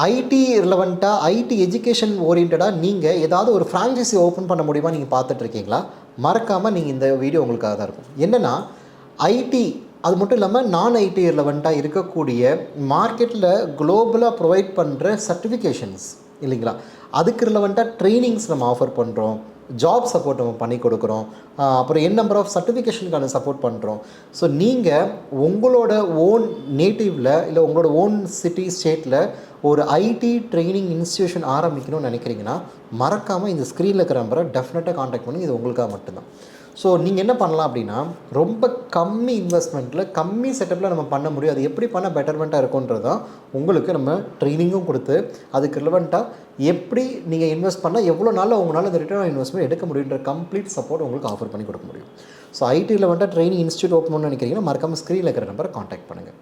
ID ரிலவெண்ட்டாக ID education ஓரியன்டாக நீங்கள் ஏதாவது ஒரு ஃப்ரான்ச்சைஸி ஓப்பன் பண்ண முடியுமா நீங்கள் பார்த்துட்ருக்கீங்களா? மறக்காமல் நீங்கள் இந்த வீடியோ உங்களுக்காக தான் இருக்கும். என்னென்னா ஐடி அது மட்டும் இல்லாமல் நான் ஐடி ரிலவெண்ட்டாக இருக்கக்கூடிய மார்க்கெட்டில் குளோபலாக ப்ரொவைட் பண்ணுற சர்டிஃபிகேஷன்ஸ் இல்லைங்களா, அதுக்கு ரிலவெண்ட்டாக ட்ரைனிங்ஸ் நம்ம ஆஃபர் பண்ணுறோம், ஜாப் சப்போர்ட் நம்ம பண்ணி கொடுக்குறோம், அப்புறம் என் நம்பர் ஆஃப் சர்டிஃபிகேஷனுக்கான சப்போர்ட் பண்ணுறோம். ஸோ நீங்கள் உங்களோட ஓன் நேட்டிவில் இல்லை உங்களோட ஓன் சிட்டி ஸ்டேட்டில் ஒரு ஐடி ட்ரைனிங் இன்ஸ்டியூஷன் ஆரம்பிக்கணும்னு நினைக்கிறீங்கன்னா மறக்காமல் இந்த ஸ்க்ரீனில் இருக்கிற நம்பரை டெஃபினட்டாக காண்டாக்ட் பண்ணி, இது உங்களுக்காக மட்டும்தான். ஸோ நீங்கள் என்ன பண்ணலாம் அப்படின்னா, ரொம்ப கம்மி இன்வெஸ்ட்மெண்ட்டில் கம்மி செட்டப்பில் நம்ம பண்ண முடியும். அது எப்படி பண்ண பெட்டர்மெண்ட்டாக இருக்குன்றது தான் உங்களுக்கு நம்ம ட்ரைனிங்கும் கொடுத்து அதுக்கு ரிலவெண்ட்டாக எப்படி நீங்கள் இன்வெஸ்ட் பண்ணால் எவ்வளோ நாளில் உங்களால் அந்த ரிட்டர்ன் ஆன் இன்வெஸ்ட்மெண்ட் எடுக்க முடியுன்ற கம்ப்ளீட் சப்போர்ட் உங்களுக்கு ஆஃபர் பண்ணி கொடுக்க முடியும். ஸோ ஐடி ரிலவெண்ட்டாக ட்ரைனிங் இன்ஸ்டியூட் ஓப்பன் பண்ணணும்னு நினைக்கிறீங்கன்னா மறக்காமல் ஸ்க்ரீனில் இருக்கிற நம்பரை காண்டாக்ட் பண்ணுங்கள்.